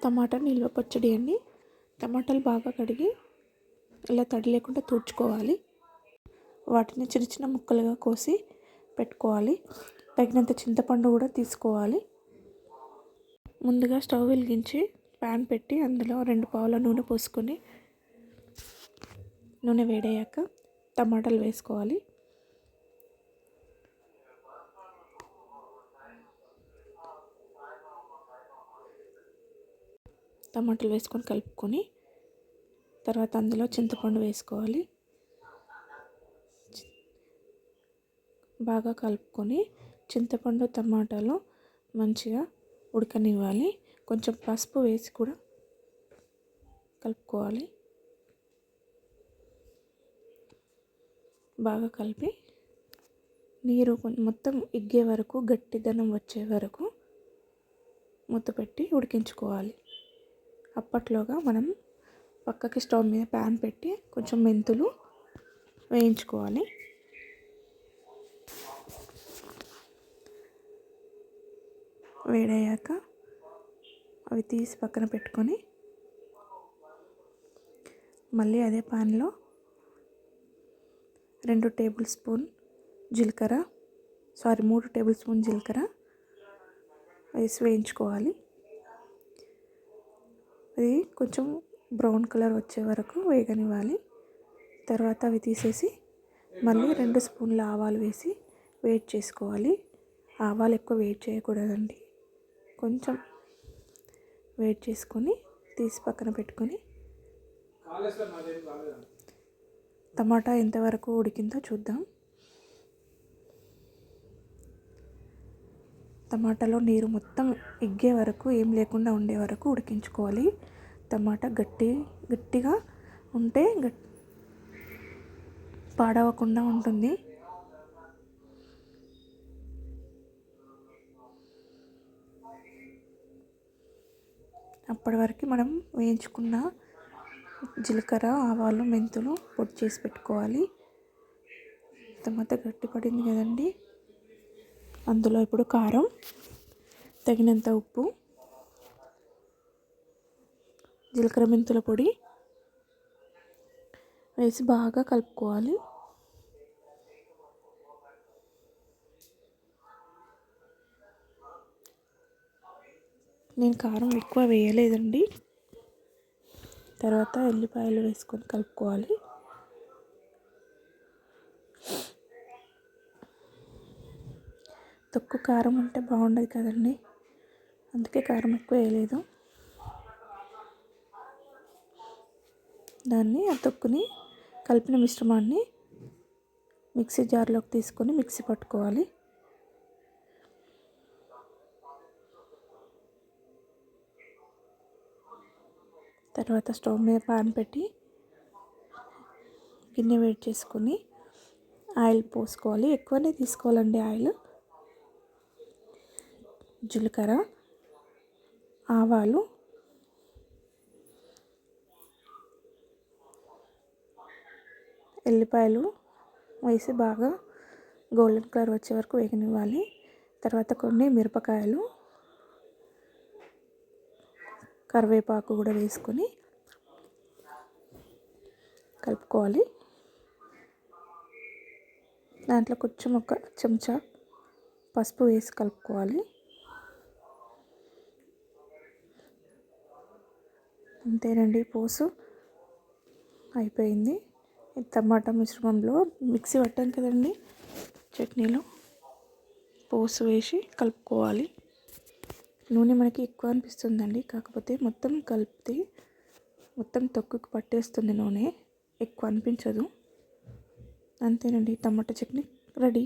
టమాటా నిల్వ పచ్చడి అండి. టమాటాలు బాగా కడిగి ఇలా తడి లేకుండా తుడుచుకోవాలి. వాటిని చిన్న చిన్న ముక్కలుగా కోసి పెట్టుకోవాలి. తగినంత చింతపండు కూడా తీసుకోవాలి. ముందుగా స్టవ్ వెలిగించి ప్యాన్ పెట్టి అందులో 2 పావుల నూనె పోసుకొని నూనె వేడయ్యాక టమాటాలు వేసుకోవాలి. టమాటాలు వేసుకొని కలుపుకొని తర్వాత అందులో చింతపండు వేసుకోవాలి. బాగా కలుపుకొని చింతపండు టమాటాలు మంచిగా ఉడకనివ్వాలి. కొంచెం పసుపు వేసి కూడా కలుపుకోవాలి. బాగా కలిపి నీరు మొత్తం ఇగ్గే వరకు, గట్టిదనం వచ్చే వరకు మూత పెట్టి ఉడికించుకోవాలి. అప్పట్లోగా మనం పక్కకి స్టవ్ మీద ప్యాన్ పెట్టి కొంచెం మెంతులు వేయించుకోవాలి. వేడయ్యాక అవి తీసి పక్కన పెట్టుకొని మళ్ళీ అదే ప్యాన్లో 3 టేబుల్ స్పూన్ జీలకర్ర వేసి వేయించుకోవాలి. అది కొంచెం బ్రౌన్ కలర్ వచ్చే వరకు వేగనివ్వాలి. తర్వాత అవి తీసేసి మళ్ళీ 2 స్పూన్ల ఆవాలు వేసి వేడి చేసుకోవాలి. ఆవాలు ఎక్కువ వేడి చేయకూడదండి. కొంచెం వేడి చేసుకొని తీసి పక్కన పెట్టుకొని టమాటా ఎంతవరకు ఉడికిందో చూద్దాం. టమాటాలో నీరు మొత్తం ఇగ్గే వరకు, ఏం లేకుండా ఉండే వరకు ఉడికించుకోవాలి. టమాటా గట్టిగా ఉంటే పాడవకుండా ఉంటుంది. అప్పటి వరకు మనం వేయించుకున్న జీలకర్ర, ఆవాలు, మెంతులు పొడి చేసి పెట్టుకోవాలి. టమాటా గట్టిపడింది కదండి. అందులో ఇప్పుడు కారం, తగినంత ఉప్పు, జీలకర్ర మెంతుల పొడి వేసి బాగా కలుపుకోవాలి. నేను కారం ఎక్కువ వేయలేదండి. తర్వాత ఎల్లిపాయలు వేసుకొని కలుపుకోవాలి. తక్కువ కారం ఉంటే బాగుండదు కదండి, అందుకే కారం ఎక్కువ వేయలేదు. దాన్ని ఆ తొక్కుని కలిపిన మిశ్రమాన్ని మిక్సీ జార్లోకి తీసుకొని మిక్సీ పట్టుకోవాలి. తర్వాత స్టవ్ మీద పాన్ పెట్టి గిన్నె వేడి చేసుకొని ఆయిల్ పోసుకోవాలి. ఎక్కువనే తీసుకోవాలండి ఆయిల్. జీలకర్ర, ఆవాలు, ఎల్లిపాయలు వేసి బాగా గోల్డెన్ కలర్ వచ్చే వరకు వేగనివ్వాలి. తర్వాత కొన్ని మిరపకాయలు, కరివేపాకు కూడా వేసుకొని కలుపుకోవాలి. దాంట్లో కొంచెం 1 చెంచా పసుపు వేసి కలుపుకోవాలి. అంతేనండి, పోసు అయిపోయింది. టమాటా మిశ్రమంలో మిక్సీ పట్టాం కదండి, చట్నీలో పోసు వేసి కలుపుకోవాలి. నూనె మనకి ఎక్కువ అనిపిస్తుందండి, కాకపోతే మొత్తం కలిపితే మొత్తం తొక్కుకు పట్టేస్తుంది నూనె, ఎక్కువ అనిపించదు. అంతేనండి, టమాటా చట్నీ రెడీ.